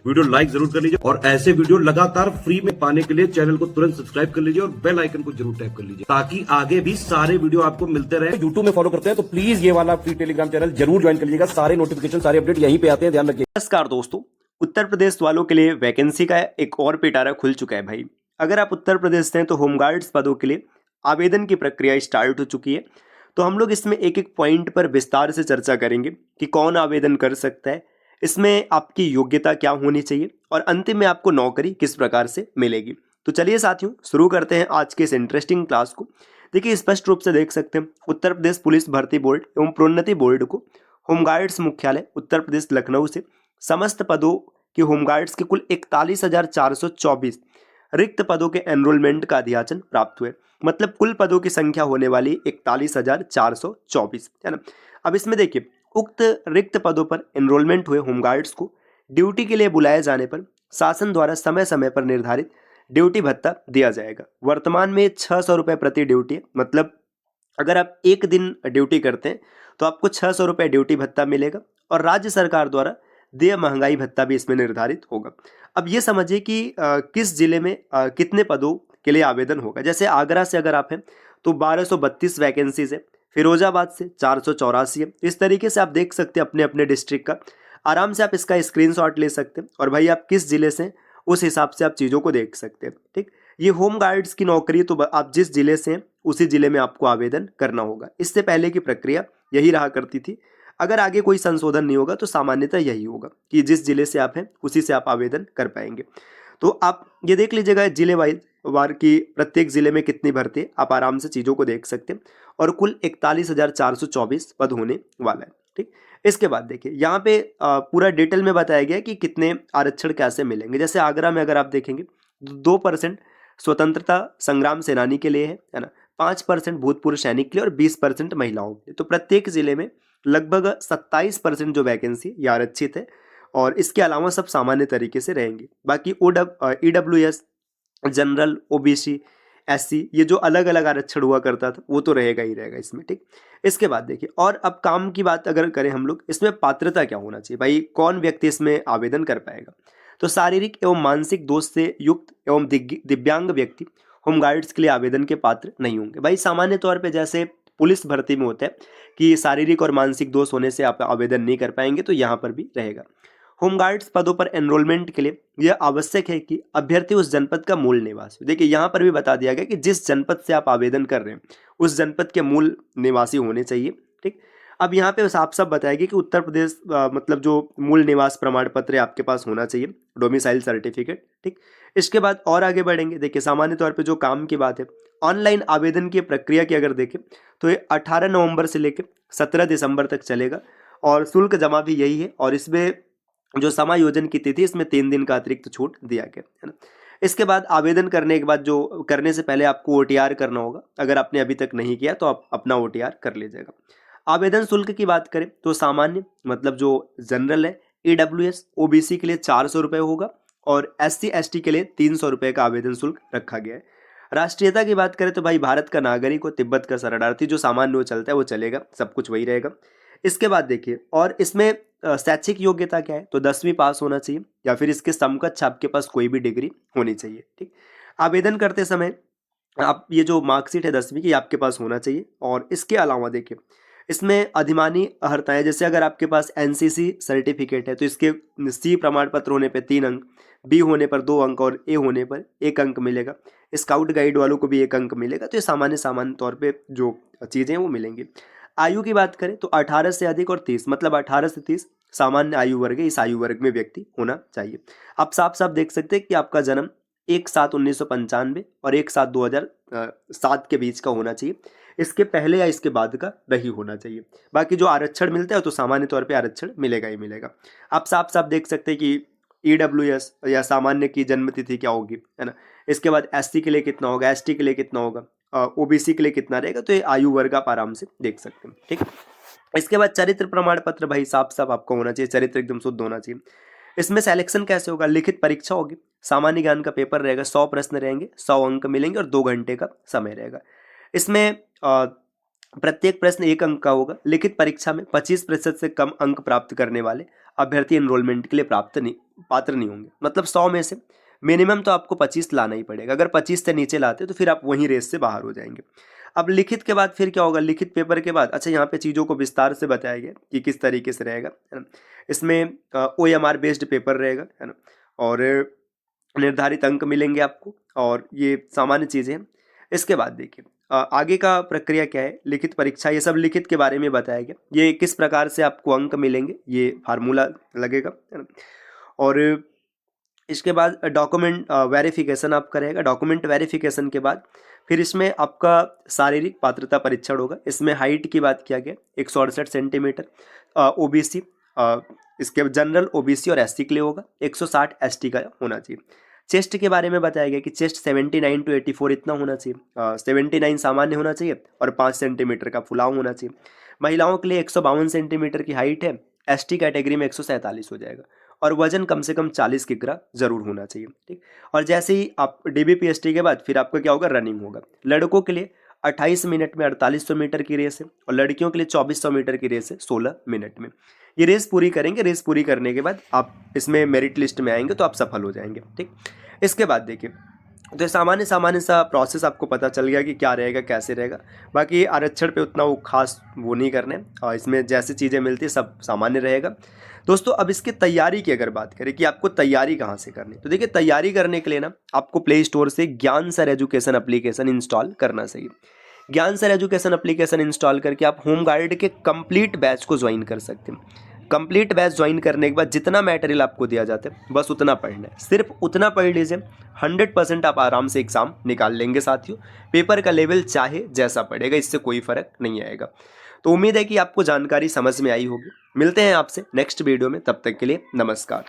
Video like जरूर कर लीजिए और ऐसे वीडियो लगातार फ्री में पाने के लिए चैनल को तुरंत सब्सक्राइब कर लीजिए और बेल आइकन को जरूर टैप कर लीजिए ताकि आगे भी सारे वीडियो आपको मिलते रहे। यूट्यूब में फॉलो करते हैं तो प्लीज ये वाला फ्री टेलीग्राम चैनल जरूर ज्वाइन कर लीजिएगा। सारे नोटिफिकेशन सारे अपडेट यहीं पे आते हैं, ध्यान रखिए। नमस्कार दोस्तों, उत्तर प्रदेश वालों के लिए वैकेंसी का एक और पिटारा खुल चुका है भाई। अगर आप उत्तर प्रदेश से हैं तो होमगार्ड्स पदों के लिए आवेदन की प्रक्रिया स्टार्ट हो चुकी है। तो हम लोग इसमें एक एक पॉइंट पर विस्तार से चर्चा करेंगे कि कौन आवेदन कर सकता है, इसमें आपकी योग्यता क्या होनी चाहिए और अंतिम में आपको नौकरी किस प्रकार से मिलेगी। तो चलिए साथियों, शुरू करते हैं आज के इस इंटरेस्टिंग क्लास को। देखिए, स्पष्ट रूप से देख सकते हैं उत्तर प्रदेश पुलिस भर्ती बोर्ड एवं प्रोन्नति बोर्ड को होमगार्ड्स मुख्यालय उत्तर प्रदेश लखनऊ से समस्त पदों के होमगार्ड्स के कुल 41,424 रिक्त पदों के एनरोलमेंट का अध्याचन प्राप्त हुए। मतलब कुल पदों की संख्या होने वाली 41,424 है ना। अब इसमें देखिए, उक्त रिक्त पदों पर एनरोलमेंट हुए होमगार्ड्स को ड्यूटी के लिए बुलाए जाने पर शासन द्वारा समय समय पर निर्धारित ड्यूटी भत्ता दिया जाएगा। वर्तमान में 600 रुपये प्रति ड्यूटी है। मतलब अगर आप एक दिन ड्यूटी करते हैं तो आपको 600 रुपये ड्यूटी भत्ता मिलेगा और राज्य सरकार द्वारा देय महंगाई भत्ता भी इसमें निर्धारित होगा। अब ये समझिए कि किस जिले में कितने पदों के लिए आवेदन होगा। जैसे आगरा से अगर आप हैं तो 1232 वैकेंसीज है, फिरोजाबाद से 484 है। इस तरीके से आप देख सकते हैं अपने अपने डिस्ट्रिक्ट का। आराम से आप इसका स्क्रीनशॉट ले सकते हैं और भाई आप किस जिले से उस हिसाब से आप चीज़ों को देख सकते हैं। ठीक, ये होम गार्ड्स की नौकरी, तो आप जिस जिले से हैं उसी जिले में आपको आवेदन करना होगा। इससे पहले की प्रक्रिया यही रहा करती थी। अगर आगे कोई संशोधन नहीं होगा तो सामान्यतः यही होगा कि जिस जिले से आप हैं उसी से आप आवेदन कर पाएंगे। तो आप ये देख लीजिएगा जिले वार की प्रत्येक जिले में कितनी भर्ती है, आप आराम से चीज़ों को देख सकते हैं और कुल 41,424 पद होने वाला है। ठीक, इसके बाद देखिए यहाँ पे पूरा डिटेल में बताया गया है कि कितने आरक्षण कैसे मिलेंगे। जैसे आगरा में अगर आप देखेंगे 2% स्वतंत्रता संग्राम सेनानी के लिए है ना, 5% भूतपूर्व सैनिक के लिए और 20% महिलाओं के लिए। तो प्रत्येक जिले में लगभग 27% जो वैकेंसी ये आरक्षित है और इसके अलावा सब सामान्य तरीके से रहेंगे। बाकी EWS, जनरल, OBC, SC, ये जो अलग अलग आरक्षण हुआ करता था वो तो रहेगा ही रहेगा इसमें। ठीक, इसके बाद देखिए, और अब काम की बात अगर करें हम लोग, इसमें पात्रता क्या होना चाहिए भाई, कौन व्यक्ति इसमें आवेदन कर पाएगा। तो शारीरिक एवं मानसिक दोष से युक्त एवं दिव्यांग व्यक्ति होमगार्ड्स के लिए आवेदन के पात्र नहीं होंगे। भाई सामान्य तौर पर जैसे पुलिस भर्ती में होता है कि शारीरिक और मानसिक दोष होने से आप आवेदन नहीं कर पाएंगे, तो यहाँ पर भी रहेगा। होमगार्ड्स पदों पर एनरोलमेंट के लिए यह आवश्यक है कि अभ्यर्थी उस जनपद का मूल निवासी। देखिए यहाँ पर भी बता दिया गया कि जिस जनपद से आप आवेदन कर रहे हैं उस जनपद के मूल निवासी होने चाहिए। ठीक, अब यहाँ पे साफ साफ बताया गया कि उत्तर प्रदेश मतलब जो मूल निवास प्रमाण पत्र है आपके पास होना चाहिए, डोमिसाइल सर्टिफिकेट। ठीक, इसके बाद और आगे बढ़ेंगे। देखिए सामान्य तौर पर जो काम की बात है, ऑनलाइन आवेदन की प्रक्रिया की अगर देखें तो ये 18 नवंबर से लेकर 17 दिसंबर तक चलेगा और शुल्क जमा भी यही है। और इसमें जो समायोजन की तिथि, इसमें 3 दिन का अतिरिक्त छूट दिया गया है ना। इसके बाद आवेदन करने के बाद जो करने से पहले आपको OTR करना होगा। अगर आपने अभी तक नहीं किया तो आप अपना OTR कर लीजिएगा। आवेदन शुल्क की बात करें तो सामान्य मतलब जो जनरल है, EWS, OBC के लिए 400 रुपये होगा और SC ST के लिए 300 रुपये का आवेदन शुल्क रखा गया है। राष्ट्रीयता की बात करें तो भाई भारत का नागरिक हो, तिब्बत का शरणार्थी, जो सामान्य वो चलता है वो चलेगा, सब कुछ वही रहेगा। इसके बाद देखिए, और इसमें शैक्षिक योग्यता क्या है, तो 10वीं पास होना चाहिए या फिर इसके समकक्ष आपके पास कोई भी डिग्री होनी चाहिए। ठीक, आवेदन करते समय आप ये जो मार्कशीट है 10वीं की आपके पास होना चाहिए। और इसके अलावा देखिए, इसमें अधिमानी अर्हताएं, जैसे अगर आपके पास NCC सर्टिफिकेट है तो इसके C प्रमाण पत्र होने पे 3 अंक, B होने पर 2 अंक और A होने पर 1 अंक मिलेगा। स्काउट गाइड वालों को भी 1 अंक मिलेगा। तो ये सामान्य तौर पे जो चीज़ें हैं वो मिलेंगी। आयु की बात करें तो 18 से अधिक और 30, मतलब 18 से 30 सामान्य आयु वर्ग है। इस आयु वर्ग में व्यक्ति होना चाहिए। आप साफ साफ देख सकते हैं कि आपका जन्म 1/7/1995 और 1/7/2007 के बीच का होना चाहिए। इसके पहले या इसके बाद का नहीं होना चाहिए। बाकी जो आरक्षण मिलता है तो सामान्य तौर पे आरक्षण मिलेगा ही मिलेगा। आप साफ साफ देख सकते हैं कि EWS या सामान्य की जन्म तिथि क्या होगी, है ना। इसके बाद SC के लिए कितना होगा, ST के लिए कितना होगा, OBC के लिए कितना रहेगा। तो ये आयु वर्ग आप आराम से देख सकते हैं। ठीक, इसके बाद चरित्र प्रमाण पत्र भाई साफ साफ आपको होना चाहिए, चरित्र एकदम शुद्ध होना चाहिए। इसमें सिलेक्शन कैसे होगा, लिखित परीक्षा होगी, सामान्य ज्ञान का पेपर रहेगा, 100 प्रश्न रहेंगे, 100 अंक मिलेंगे और 2 घंटे का समय रहेगा। इसमें प्रत्येक प्रश्न 1 अंक का होगा। लिखित परीक्षा में 25% से कम अंक प्राप्त करने वाले अभ्यर्थी एनरोलमेंट के लिए पात्र नहीं होंगे। मतलब 100 में से मिनिमम तो आपको 25 लाना ही पड़ेगा। अगर 25 से नीचे लाते तो फिर आप वहीं रेस से बाहर हो जाएंगे। अब लिखित के बाद फिर क्या होगा, लिखित पेपर के बाद अच्छा यहाँ पे चीज़ों को विस्तार से बताया गया कि किस तरीके से रहेगा, है ना। इसमें OMR बेस्ड पेपर रहेगा, है ना, और निर्धारित अंक मिलेंगे आपको, और ये सामान्य चीज़ें हैं। इसके बाद देखिए आगे का प्रक्रिया क्या है, लिखित परीक्षा, ये सब लिखित के बारे में बताया गया। ये किस प्रकार से आपको अंक मिलेंगे, ये फार्मूला लगेगा, है ना। और इसके बाद डॉक्यूमेंट वेरिफिकेशन आप करेगा। डॉक्यूमेंट वेरिफिकेशन के बाद फिर इसमें आपका शारीरिक पात्रता परीक्षण होगा। इसमें हाइट की बात किया गया 168 सेंटीमीटर, OBC, इसके जनरल OBC और SC के लिए होगा, 160 ST का होना चाहिए। चेस्ट के बारे में बताया गया कि चेस्ट 79 to 84 इतना होना चाहिए, 79 सामान्य होना चाहिए और 5 सेंटीमीटर का फुलाव होना चाहिए। महिलाओं के लिए 152 सेंटीमीटर की हाइट है, ST कैटेगरी में 147 हो जाएगा, और वजन कम से कम 40 किग्रा जरूर होना चाहिए, ठीक। और जैसे ही आप DBPST के बाद फिर आपका क्या होगा, रनिंग होगा। लड़कों के लिए 28 मिनट में 4800 मीटर की रेस है, और लड़कियों के लिए 2400 मीटर की रेस है 16 मिनट में। ये रेस पूरी करेंगे। रेस पूरी करने के बाद आप इसमें मेरिट लिस्ट में आएंगे तो आप सफल हो जाएंगे, ठीक। इसके बाद देखिए तो सामान्य सा प्रोसेस आपको पता चल गया कि क्या रहेगा, कैसे रहेगा। बाकी आरक्षण पे उतना वो खास वो नहीं करने, और इसमें जैसी चीज़ें मिलती है सब सामान्य रहेगा। दोस्तों अब इसकी तैयारी की अगर बात करें कि आपको तैयारी कहाँ से करनी, तो देखिए तैयारी करने के लिए ना आपको प्ले स्टोर से ज्ञान सर एजुकेशन एप्लीकेशन इंस्टॉल करना चाहिए। ज्ञान सर एजुकेशन एप्लीकेशन इंस्टॉल करके आप होमगार्ड के कंप्लीट बैच को ज्वाइन कर सकते हैं। कंप्लीट बैच ज्वाइन करने के बाद जितना मटेरियल आपको दिया जाता है बस उतना पढ़ना है, सिर्फ उतना पढ़ लीजिए, 100% आप आराम से एग्जाम निकाल लेंगे साथियों। पेपर का लेवल चाहे जैसा पड़ेगा, इससे कोई फर्क नहीं आएगा। तो उम्मीद है कि आपको जानकारी समझ में आई होगी। मिलते हैं आपसे नेक्स्ट वीडियो में, तब तक के लिए नमस्कार।